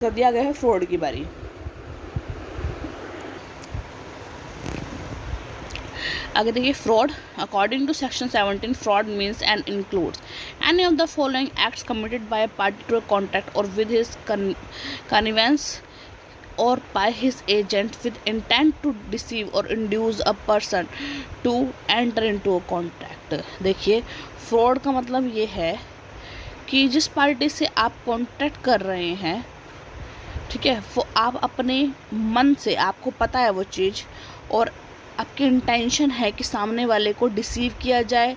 कर दिया गया है फ्रॉड की बारी। आगे देखिए fraud. According to section 17 fraud means and includes any of the following acts committed by a party to a contract or with his connivance or by his agent with intent to deceive or induce a person to enter into a contract। देखिए fraud का मतलब ये है कि जिस party से आप contract कर रहे हैं, ठीक है, वो आप अपने मन से, आपको पता है वो चीज़, और आपकी इंटेंशन है कि सामने वाले को डिसीव किया जाए,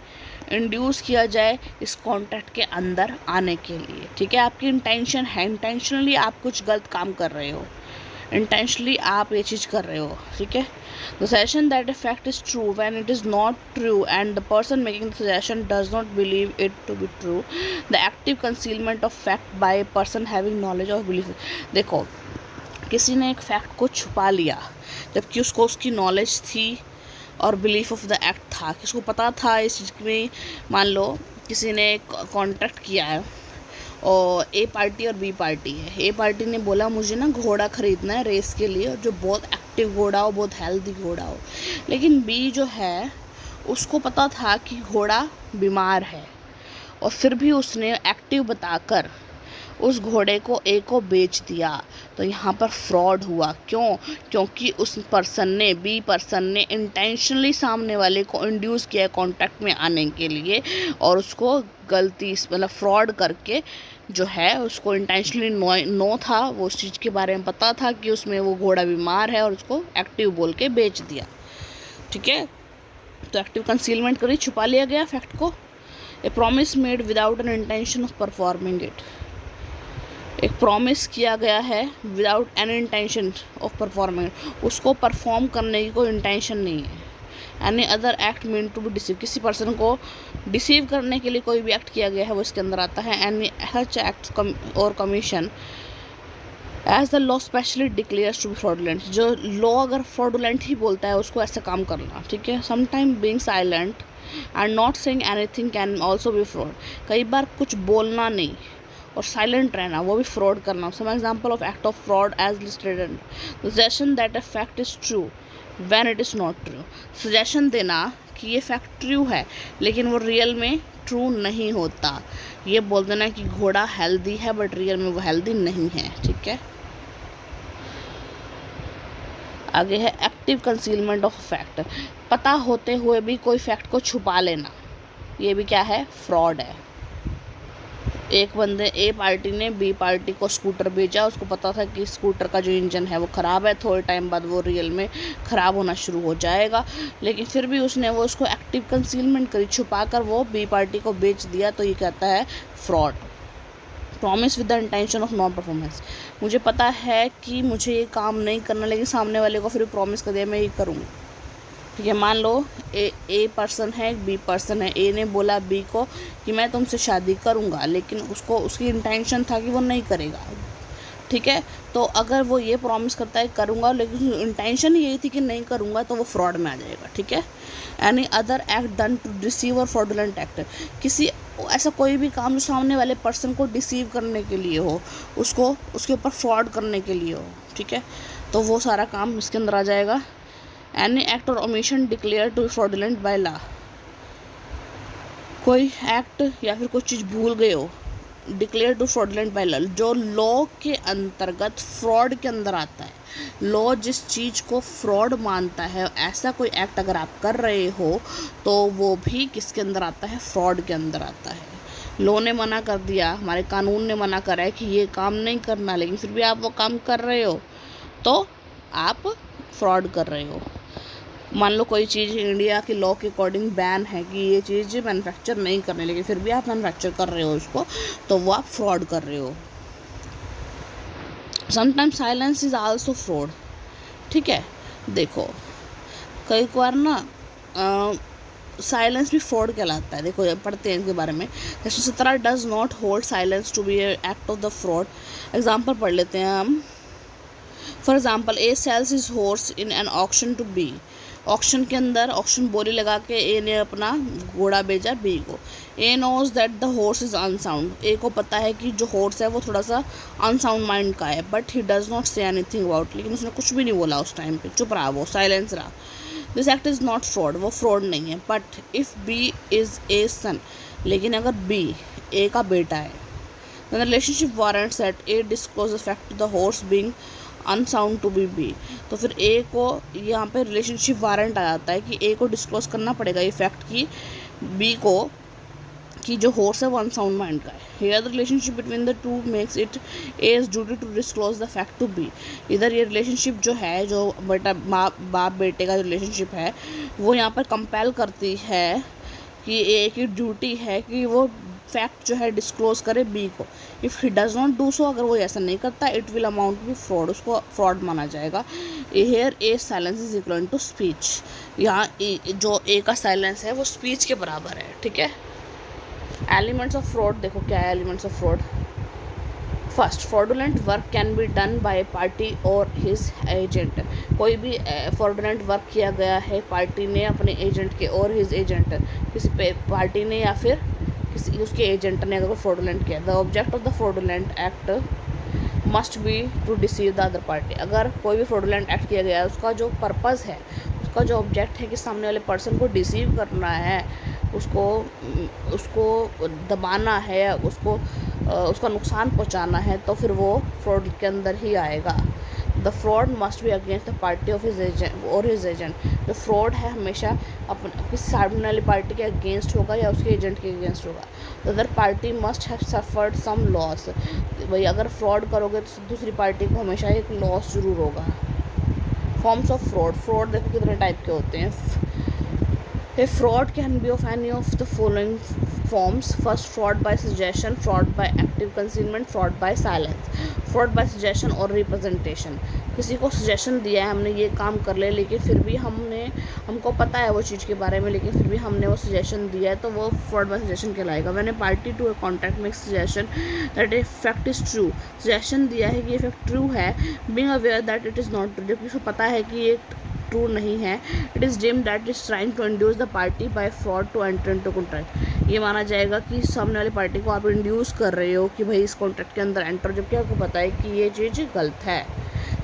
इंड्यूस किया जाए इस कॉन्ट्रैक्ट के अंदर आने के लिए। ठीक है, आपकी इंटेंशन है, इंटेंशनली आप कुछ गलत काम कर रहे हो, इंटेंशनली आप ये चीज़ कर रहे हो। ठीक है, the suggestion that a fact is true when it is not true and the person making the suggestion does not believe it to be true, the active concealment of fact by a person having knowledge of belief. देखो, किसी ने एक fact को छुपा लिया जबकि उसको उसकी नॉलेज थी और बिलीफ ऑफ द एक्ट था, कि उसको पता था इस चीज़ में। मान लो किसी ने कॉन्ट्रैक्ट किया है और ए पार्टी और बी पार्टी है। ए पार्टी ने बोला मुझे ना घोड़ा ख़रीदना है रेस के लिए, जो बहुत एक्टिव घोड़ा हो, बहुत हेल्दी घोड़ा हो। लेकिन बी जो है उसको पता था कि घोड़ा बीमार है, और फिर भी उसने एक्टिव बताकर उस घोड़े को ए को बेच दिया। तो यहाँ पर फ्रॉड हुआ। क्यों? क्योंकि उस पर्सन ने, बी पर्सन ने इंटेंशनली सामने वाले को इंड्यूस किया कॉन्टैक्ट में आने के लिए, और उसको गलती मतलब फ्रॉड करके जो है, उसको इंटेंशनली नो था, वो उस चीज़ के बारे में पता था कि उसमें वो घोड़ा बीमार है, और उसको एक्टिव बोल के बेच दिया। ठीक है, तो एक्टिव कंसीलमेंट करी, छुपा लिया गया फैक्ट को। A promise made without an intention of performing it. एक प्रॉमिस किया गया है without an intention of performing, उसको परफॉर्म करने की कोई इंटेंशन नहीं है। Any other act mean to be deceive, किसी पर्सन को डिसीव करने के लिए कोई भी एक्ट किया गया है वो इसके अंदर आता है। Any such act or commission as the law specially declares to be fraudulent, जो लॉ अगर फ्रॉडुलेंट ही बोलता है उसको ऐसा काम करना। ठीक है, sometime being silent and not saying anything can also be fraud. कई बार कुछ बोलना नहीं और साइलेंट रहना, वो भी फ्रॉड करना। Some example of act of fraud as listed in suggestion that a fact is true when it is not true. Suggestion देना कि ये फैक्ट ट्रू है लेकिन वो रियल में ट्रू नहीं होता। ये बोल देना कि घोड़ा हेल्दी है बट रियल में वो हेल्दी नहीं है। ठीक है, आगे है एक्टिव कंसीलमेंट ऑफ फैक्ट। पता होते हुए भी कोई फैक्ट को छुपा लेना, ये भी क्या है? फ्रॉड है। एक बंदे, ए पार्टी ने बी पार्टी को स्कूटर बेचा, उसको पता था कि स्कूटर का जो इंजन है वो ख़राब है, थोड़े टाइम बाद वो रियल में ख़राब होना शुरू हो जाएगा, लेकिन फिर भी उसने वो उसको एक्टिव कंसीलमेंट करी, छुपा कर वो बी पार्टी को बेच दिया। तो ये कहता है fraud. Promise with the intention of non performance, मुझे पता है कि मुझे ये काम नहीं करना, लेकिन सामने वाले को फिर प्रॉमिस कर दिया मैं ये करूँगा। ठीक है, मान लो ए पर्सन है, बी पर्सन है। ए ने बोला बी को कि मैं तुमसे शादी करूँगा, लेकिन उसको उसकी इंटेंशन था कि वो नहीं करेगा। ठीक है, तो अगर वो ये प्रॉमिस करता है करूँगा लेकिन इंटेंशन यही थी कि नहीं करूँगा, तो वो फ्रॉड में आ जाएगा। ठीक है, any other act done to deceive or fraudulent act, किसी ऐसा कोई भी काम जो सामने वाले पर्सन को डिसीव करने के लिए हो, उसको उसके ऊपर फ्रॉड करने के लिए हो। ठीक है, तो वो सारा काम इसके अंदर आ जाएगा। Any act or omission declare to fraudulent by law, कोई एक्ट या फिर कोई चीज़ भूल गए हो, declare to fraudulent by law, जो लॉ के अंतर्गत फ्रॉड के अंदर आता है। लॉ जिस चीज़ को फ्रॉड मानता है, ऐसा कोई एक्ट अगर आप कर रहे हो तो वो भी किसके अंदर आता है? फ्रॉड के अंदर आता है। लॉ ने मना कर दिया, हमारे कानून ने मना करा है कि ये काम नहीं करना, लेकिन फिर भी आप वो काम कर रहे हो तो आप फ्रॉड कर रहे हो। मान लो कोई चीज़ इंडिया के लॉ के अकॉर्डिंग बैन है कि ये चीज़ मैन्युफैक्चर नहीं करनी, लेकिन फिर भी आप मैन्युफैक्चर कर रहे हो उसको, तो वो आप फ्रॉड कर रहे हो। Sometimes silence is also fraud. ठीक है, देखो कई बार ना साइलेंस भी फ्रॉड कहलाता है। देखो पढ़ते हैं इनके बारे में। Section 17 does not hold silence to be act of the fraud. Example पढ़ लेते हैं हम। For example, A sells his horse in an auction to B, auction के अंदर ऑक्शन बोली लगा के ए ने अपना घोड़ा भेजा बी को। A knows that the horse is unsound, A को पता है कि जो हॉर्स है वो थोड़ा सा अनसाउंड माइंड का है, but he does not say anything about, लेकिन उसने कुछ भी नहीं बोला उस टाइम पे, चुप रहा, वो साइलेंस रहा। This act is not fraud, वो फ्रॉड नहीं है। But if B is a son, लेकिन अगर बी ए का बेटा है, then the relationship warrants that A disclose the fact to the horse being unsound to B B, तो फिर ए को यहाँ पे रिलेशनशिप वारंट आ जाता है कि ए को डिस्क्लोज करना पड़ेगा ये फैक्ट की बी को कि जो हॉर्स है वो अनसाउंड माइंड का है। Here the relationship between the two makes it A is duty to disclose the fact to B. इधर ये रिलेशनशिप जो है, जो बेटा बाप बेटे का रिलेशनशिप है, वो यहाँ पर कंपेल करती है कि ए की ड्यूटी है कि वो फैक्ट जो है डिस्क्लोज करे बी को। If he does not do so, अगर वो ऐसा नहीं करता, it will amount to fraud, उसको फ्रॉड माना जाएगा। Here a silence is equal to speech, यहाँ जो ए का साइलेंस है वो स्पीच के बराबर है, ठीक है। एलिमेंट्स ऑफ फ्रॉड देखो क्या है elements of fraud. First, fraudulent work can be done by party और हिज एजेंट, कोई भी फ्रॉडुलेंट वर्क किया गया है पार्टी ने अपने एजेंट के और हिज एजेंट, किसी पे पार्टी ने या फिर किसी उसके एजेंट ने अगर फ्रॉडुलेंट किया। The object of the fraudulent act must be to deceive the other party, अगर कोई भी फ्रॉडुलेंट एक्ट किया गया है उसका जो पर्पज़ है, उसका जो ऑब्जेक्ट है कि सामने वाले पर्सन को डिसीव करना है, उसको दबाना है, उसका नुकसान पहुंचाना है, तो फिर वो फ्रॉड के अंदर ही आएगा। The fraud must be against the party of his agent और हिज एजेंट, जो फ्रॉड है हमेशा किसी सामने वाली पार्टी के अगेंस्ट होगा या उसके एजेंट के अगेंस्ट होगा। The other party must have suffered some loss, भाई अगर फ्रॉड करोगे तो दूसरी पार्टी को हमेशा एक लॉस ज़रूर होगा। फॉर्म्स ऑफ फ्रॉड, फ्रॉड देखो कितने टाइप के होते हैं। A fraud can be of any of the following forms. First, fraud by suggestion, fraud by active concealment, fraud by silence, fraud by suggestion और representation। किसी को सजेशन दिया है हमने ये काम कर ले, लेकिन फिर भी हमको पता है वो चीज़ के बारे में, लेकिन फिर भी हमने वो सजेशन दिया है, तो वो फ्रॉड बाय सजेशन कहलाएगा। मैंने पार्टी टू अ कॉन्ट्रैक्ट में suggestion that a fact is true, suggestion दिया है कि ये फैक्ट ट्रू है, being aware that it is not true, जबकि उसको पता है कि ये ट्रू नहीं है। It is deemed that is trying to induce the party by fraud to enter into contract, ये माना जाएगा कि सामने वाली पार्टी को आप इंड्यूस कर रहे हो कि भाई इस कॉन्ट्रैक्ट के अंदर एंटर, जबकि आपको पता है कि ये चीज़ गलत है।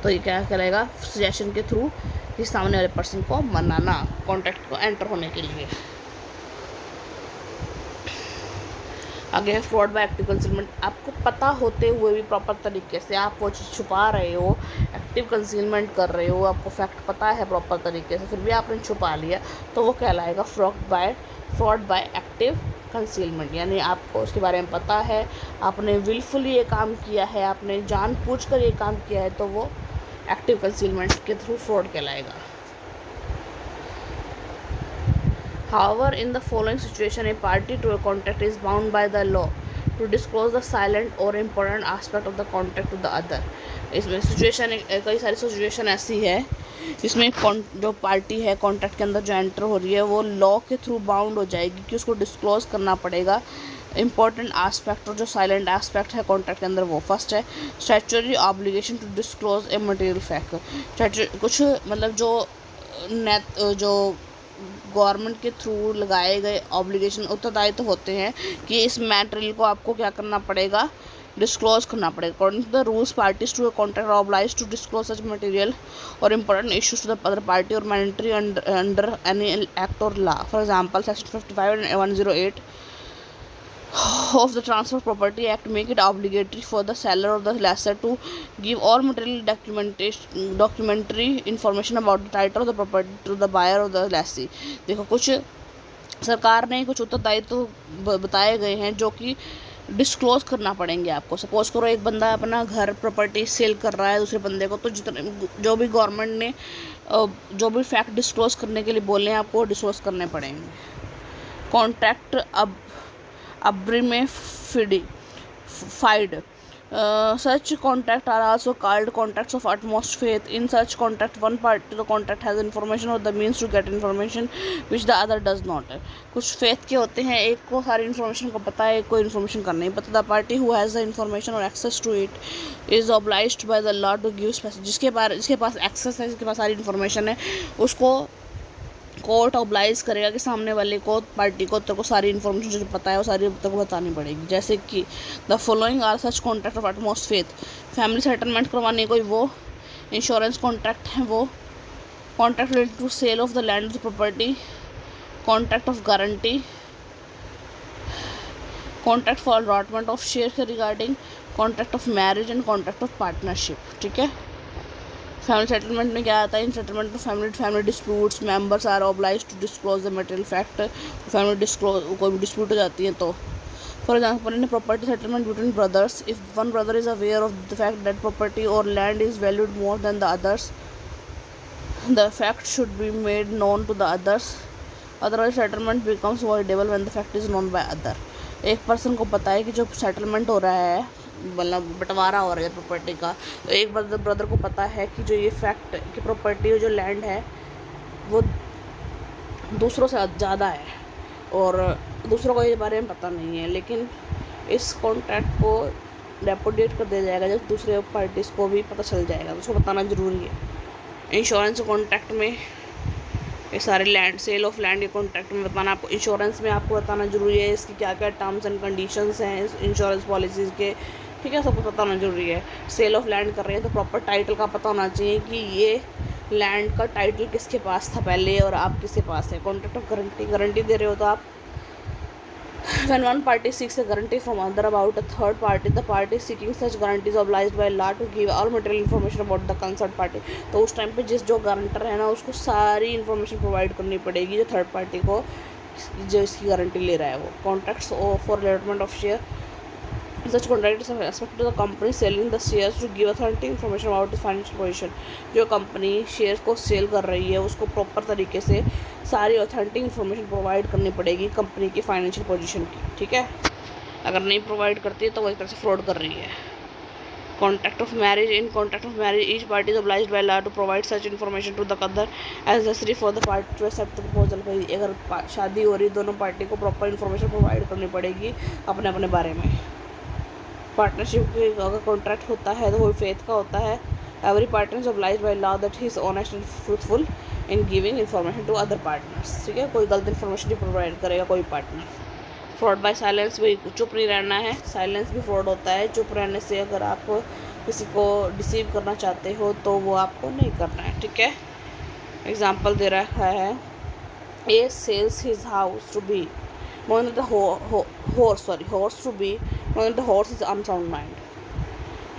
तो ये क्या कहलाएगा, सजेशन के थ्रू कि सामने वाले पर्सन को मनाना कॉन्ट्रैक्ट को एंटर होने के लिए। आगे है फ्रॉड बाय एक्टिव कंसीलमेंट, आपको पता होते हुए भी प्रॉपर तरीके से आप वो चीज़ छुपा रहे हो, एक्टिव कंसीलमेंट कर रहे हो, आपको फैक्ट पता है प्रॉपर तरीके से, फिर भी आपने छुपा लिया, तो वो कहलाएगा फ्रॉड बाय एक्टिव कंसीलमेंट। यानी आपको उसके बारे में पता है, आपने विलफुली ये काम किया है, आपने जानबूझकर ये काम किया है, तो वो एक्टिव कंसीलमेंट के थ्रू फ्रॉड कहलाएगा। However, in the following situation, a party to a contract is bound by the law to disclose the silent or important aspect of the contract to the other। इसमें situation कई सारी situation ऐसी है जिसमें जो party है contract के अंदर जो एंटर हो रही है वो लॉ के थ्रू बाउंड हो जाएगी कि उसको डिस्क्लोज करना पड़ेगा इंपॉर्टेंट आस्पेक्ट और जो साइलेंट आस्पेक्ट है कॉन्ट्रैक्ट के अंदर। वो फर्स्ट है statutory obligation to disclose a material fact, कुछ मतलब जो गवर्नमेंट के थ्रू लगाए गए ऑब्लिगेशन उत्तरदायित्व होते हैं कि इस मैटेरियल को आपको क्या करना पड़ेगा, डिस्क्लोज करना पड़ेगा। According to the rules, parties to a contract are obliged to disclose such material or important issues to the other party or mandatory under any act or law. For example, section 55 and 108 of the Transfer of Property Act make it obligatory for the seller or the lessor to give all material documentary information about the title of the property to the buyer or the lessee। देखो कुछ सरकार ने कुछ उत्तरदायित्व बताए गए हैं जो कि डिस्क्लोज करना पड़ेंगे आपको। सपोज करो एक बंदा अपना घर प्रॉपर्टी सेल कर रहा है दूसरे बंदे को, तो जितने जो भी गवर्नमेंट ने जो भी फैक्ट डिस्क्लोज करने के लिए बोले हैं आपको डिस्क्लोज करने पड़ेंगे। Contract abrified such contracts are also called contracts of utmost faith। In such contract, one party to the contract has information or the means to get information which the other does not। कुछ faith के होते हैं, एक को सारी information को पता है, एक को इन्फॉर्मेशन का नहीं पता। The party who has the information or access to it is obliged by the law to give, जिसके पास एक्सेस है, जिसके पास सारी इन्फॉर्मेशन है, उसको कोर्ट ऑब्लाइज करेगा कि सामने वाले को पार्टी को तेरे को सारी इन्फॉर्मेशन जो पता है वो सारी तेरे को बतानी पड़ेगी। जैसे कि the following are such contract of utmost faith, family settlement करवाने कोई वो, इंश्योरेंस कॉन्ट्रैक्ट है वो, contract related to sale of the land property, contract of guarantee, contract for allotment of share regarding, contract of marriage and contract of partnership. ठीक है, family settlement में क्या आता है, इन सेटलमेंट में family disputes members are oblige to disclose the material fact, family disclose कोई भी डिस्प्यूट हो जाती है तो। For example in property settlement between brothers, if one brother is aware of the fact that property or land is valued more than the others, the fact should be made known to the others, otherwise settlement becomes voidable when the fact is known by other. एक person को पता है कि जो settlement हो रहा है, मतलब बंटवारा हो रहा है प्रॉपर्टी का, तो एक ब्रदर को पता है कि जो ये फैक्ट कि प्रॉपर्टी जो लैंड है वो दूसरों से ज़्यादा है और दूसरों को ये बारे में पता नहीं है, लेकिन इस कॉन्ट्रैक्ट को डेपोडेट कर दिया जाएगा जब दूसरे पार्टीज़ को भी पता चल जाएगा, तो उसको बताना ज़रूरी है। इंश्योरेंस कॉन्ट्रैक्ट में ये सारे लैंड सेल ऑफ लैंड के कॉन्ट्रैक्ट में बताना आपको, इंश्योरेंस में आपको बताना ज़रूरी है इसकी क्या क्या टर्म्स एंड कंडीशंस हैं इस इंश्योरेंस पॉलिसीज़ के। ठीक है, सबको पता होना जरूरी है। सेल ऑफ लैंड कर रहे हैं तो प्रॉपर टाइटल का पता होना चाहिए कि ये लैंड का टाइटल किसके पास था पहले और आप किसके पास है। कॉन्ट्रैक्ट ऑफ गारंटी दे रहे हो तो आप when one party seeks a guarantee from other about a third party, the party seeking such guarantee is obliged by law to give all material information about the concerned party। तो उस time पे जो guarantor है ना उसको सारी information provide करनी पड़ेगी जो थर्ड पार्टी को जो इसकी गारंटी ले रहा है वो। Contracts for allotment of share, such contract is expected to the company selling the shares to give authentic information about its financial position। जो कंपनी शेयर्स को सेल कर रही है उसको प्रॉपर तरीके से सारी ऑथेंटिक इन्फॉर्मेशन प्रोवाइड करनी पड़ेगी कंपनी की फाइनेंशियल पोजीशन की। ठीक है, अगर नहीं प्रोवाइड करती है तो वो एक तरह से फ्रॉड कर रही है। Contract of marriage, in contract of marriage each party is obliged by law to provide such information to the other as necessary for the party to accept the proposal. भाई अगर शादी हो रही दोनों पार्टी को प्रॉपर इन्फॉर्मेशन प्रोवाइड करनी पड़ेगी अपने अपने बारे में। पार्टनरशिप के अगर कॉन्ट्रैक्ट होता है तो वो फेथ का होता है। Every partner is obliged by law that he is honest and truthful in giving information to other partners. ठीक है, कोई गलत इन्फॉर्मेशन नहीं प्रोवाइड करेगा कोई पार्टनर। फ्रॉड बाय साइलेंस, भी चुप नहीं रहना है, साइलेंस भी फ्रॉड होता है। चुप रहने से अगर आप किसी को डिसीव करना चाहते हो तो वो आपको नहीं करना है। ठीक है, एग्जाम्पल दे रखा है, A sells his house to B more than the horse to be more than the horse is unsound mind.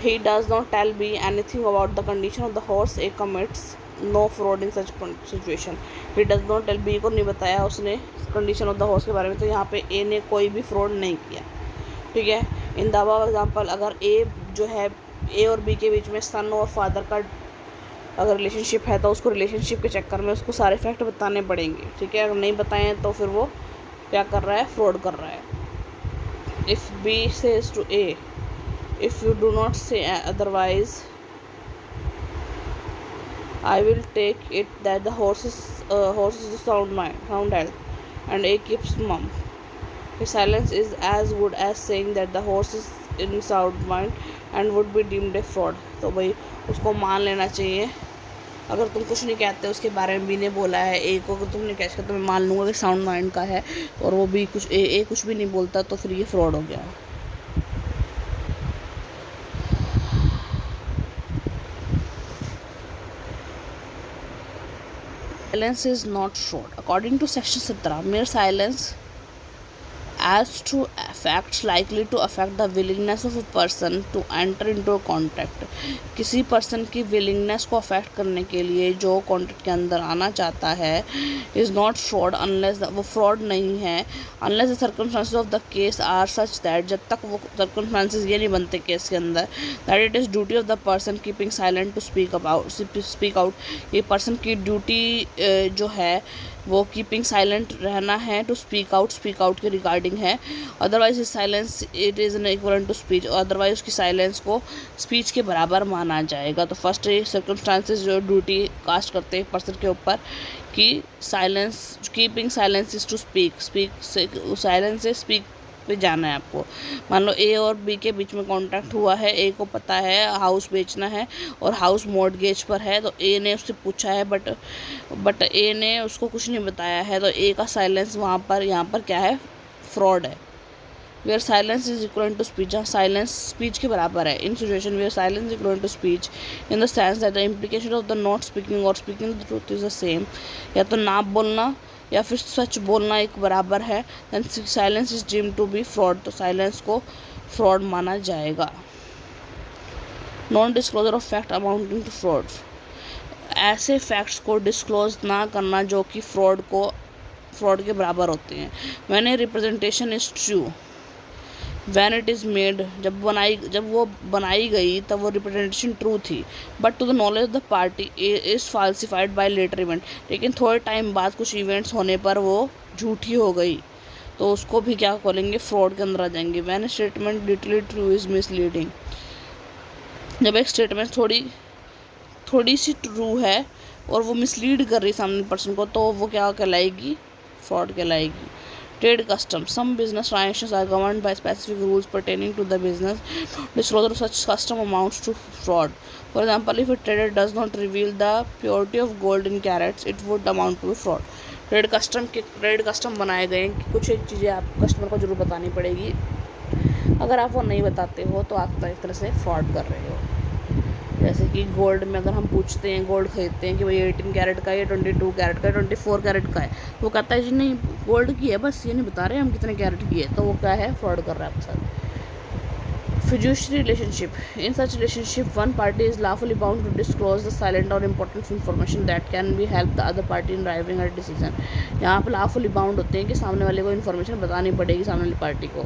He does not tell B anything about the condition of the horse. A commits no fraud in such situation. He does not tell B को नहीं बताया उसने condition of the horse के बारे में, तो यहाँ पे A ने कोई भी फ्रॉड नहीं किया। ठीक है, इन द अबव एग्जांपल अगर A जो है A और B के बीच में सन और फादर का अगर रिलेशनशिप है तो उसको रिलेशनशिप के चक्कर में उसको सारे फैक्ट बताने पड़ेंगे। ठीक है, अगर नहीं बताए तो फिर वो क्या कर रहा है, फ्रॉड कर रहा है। If B says to A, if you do not say otherwise I will take it that the horse is sound health and A keeps mum. His silence is as good as saying that the horse is in sound mind and would be deemed a fraud। तो भाई उसको मान लेना चाहिए। अगर तुम कुछ नहीं कहते उसके बारे में भी ने बोला है ए को, अगर तुमने कैश किया तो मैं मान लूँगा कि साउंड माइंड का है और वो भी कुछ ए कुछ भी नहीं बोलता तो फिर ये फ्रॉड हो गया। Silence is not fraud according to section 17। Mere silence as to facts likely to affect the willingness of a person to enter into a contract। किसी पर्सन की willingness को अफेक्ट करने के लिए जो कॉन्ट्रैक्ट के अंदर आना चाहता है is not fraud unless वो फ्रॉड नहीं है unless the circumstances of the case are such that, जब तक वो circumstances ये नहीं बनते केस के अंदर that it is duty of the person keeping silent to speak out। ये पर्सन की ड्यूटी जो है वो कीपिंग साइलेंट रहना है टू स्पीक आउट के रिगार्डिंग है। Otherwise is silence it is an equivalent to speech, otherwise उसकी साइलेंस को स्पीच के बराबर माना जाएगा। तो फर्स्ट सर्कमस्टांसेस जो ड्यूटी कास्ट करते हैं पर्सन के ऊपर कि silence keeping silence is to speak silence से स्पीक पे जाना है आपको। मान लो ए और बी के बीच में कॉन्ट्रैक्ट हुआ है, ए को पता है हाउस बेचना है और हाउस मॉर्टगेज पर है, तो ए ने उससे पूछा है बट ए ने उसको कुछ नहीं बताया है, तो ए का साइलेंस यहाँ पर क्या है, फ्रॉड है। Where silence is equal to speech, जहाँ साइलेंस स्पीच के बराबर है। In situation where silence equal to speech in the sense that the implication of the not speaking or speaking the truth is the same, या तो ना बोलना या फिर सच बोलना एक बराबर है, then silence is deemed to be fraud, तो साइलेंस को फ्रॉड माना जाएगा। Non disclosure of fact amounting to fraud, ऐसे फैक्ट्स को डिस्क्लोज ना करना जो कि फ्रॉड के बराबर होते हैं। When a representation is true when it is made, जब वो बनाई गई तब वो रिप्रेजेंटेशन ट्रू थी, but to the knowledge of the party is falsified by later event, लेकिन थोड़े टाइम बाद कुछ इवेंट्स होने पर वो झूठी हो गई, तो उसको भी क्या बोलेंगे, फ्रॉड के अंदर आ जाएंगे। When statement literally true is misleading, जब एक स्टेटमेंट थोड़ी सी ट्रू है और वो मिसलीड कर रही सामने पर्सन को, तो वो क्या कहलाएगी, फ्रॉड कहलाएगी। Trade customs, some business transactions are governed by specific rules pertaining to the business. Disclosure of such custom amounts to fraud. For example, if a trader does not reveal the purity of gold in carats, it would amount to fraud. Trade custom बनाए गए हैं कि कुछ एक चीज़ें आप customer को जरूर बतानी पड़ेगी, अगर आप वो नहीं बताते हो तो आप एक तरह से फ्रॉड कर रहे हो। जैसे कि गोल्ड में अगर हम पूछते हैं, गोल्ड खरीदते हैं कि भाई 18 कैरेट का है, 22 कैरेट का है, 24 कैरेट का है, वो कहता है जी नहीं गोल्ड की है, बस ये नहीं बता रहे हम कितने कैरेट की है, तो वो क्या है, फ्रॉड कर रहा है आपके साथ। Fiduciary relationship. In such relationship, one party is lawfully bound to disclose the silent or important information that can be help the other party in arriving at a decision. यहाँ पर lawfully bound होते हैं कि सामने वाले को information बतानी पड़ेगी सामने वाली पार्टी को।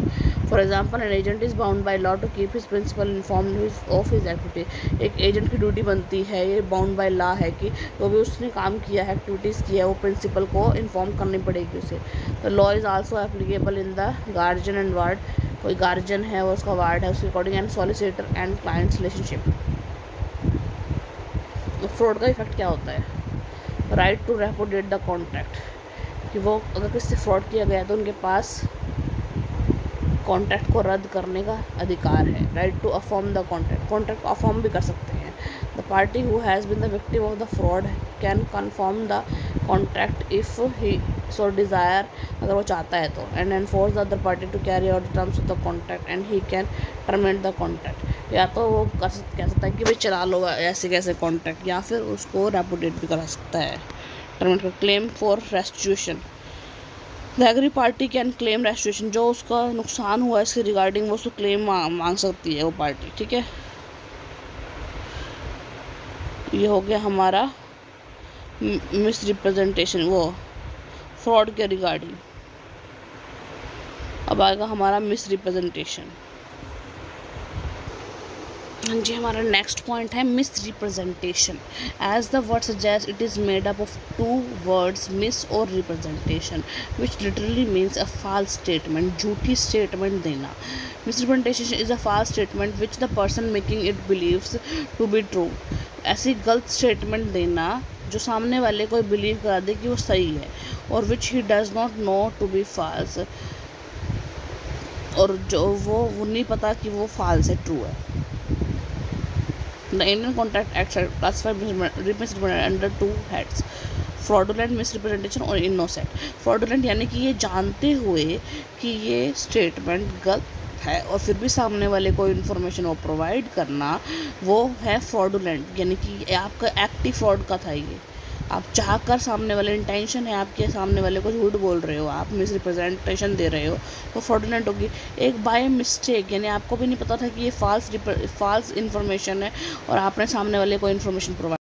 For example, an agent is bound by law to keep his principal informed of his activity. एक एजेंट की ड्यूटी बनती है, ये बाउंड बाय लॉ है कि जो भी उसने काम किया है, एक्टिविटीज़ की है, वो प्रिंसिपल को इन्फॉर्म करनी पड़ेगी उसे। तो law is also applicable in the guardian and ward, कोई गार्जियन है और उसका वार्ड है, उसके according and solicitor and clients relationship. Fraud का इफेक्ट क्या होता है, right to repudiate the contract, कि वो अगर किसी से फ्रॉड किया गया तो उनके पास कॉन्ट्रैक्ट को रद्द करने का अधिकार है। Right to affirm the contract को अफर्म भी कर सकते हैं। The party who has been the victim of the fraud can confirm the contract if he so desire, अगर वो चाहता है तो, and enforce the other party to carry out the terms of the contract and he can terminate the contract, या तो वो कह सकता है कि भाई चला लो ऐसे कैसे कॉन्ट्रैक्ट, या फिर उसको रेपुडिएट भी करा सकता है, टर्मिनेट कर। Claim for restitution, the aggrieved party can claim restitution, जो उसका नुकसान हुआ है इसके रिगार्डिंग वो उसको क्लेम मांग सकती है वो पार्टी, ठीक है। ये हो गया हमारा मिस रिप्रेजेंटेशन, वो फ्रॉड के रिगार्डिंग। अब आएगा हमारा मिस रिप्रेजेंटेशन। हाँ जी, हमारा नेक्स्ट पॉइंट है misrepresentation. As the word suggest, it is made up of two words, mis और representation, which literally means a false statement, झूठी स्टेटमेंट देना। Misrepresentation is a false statement which the person making it believes to be true, ऐसी गलत statement देना जो सामने वाले को बिलीव करा दे कि वो सही है, और which he does not know to be false, और जो वो नहीं पता कि वो फॉल्स है, ट्रू है। The Indian Contract Act classifies misrepresentation under two heads: fraudulent misrepresentation और innocent। fraudulent यानी कि ये जानते हुए कि ये स्टेटमेंट गलत है और फिर भी सामने वाले को इन्फॉर्मेशन वो प्रोवाइड करना, वो है fraudulent, यानी कि आपका एक्टिव फ्रॉड का था। ये आप चाहकर सामने वाले, इंटेंशन है आपके सामने वाले को झूठ बोल रहे हो, आप मिस रिप्रेजेंटेशन दे रहे हो, तो फ्रॉडुलेंट होगी। एक बाय मिस्टेक, यानी आपको भी नहीं पता था कि ये फॉल्स इन्फॉर्मेशन है और आपने सामने वाले को इन्फॉर्मेशन प्रोवाइड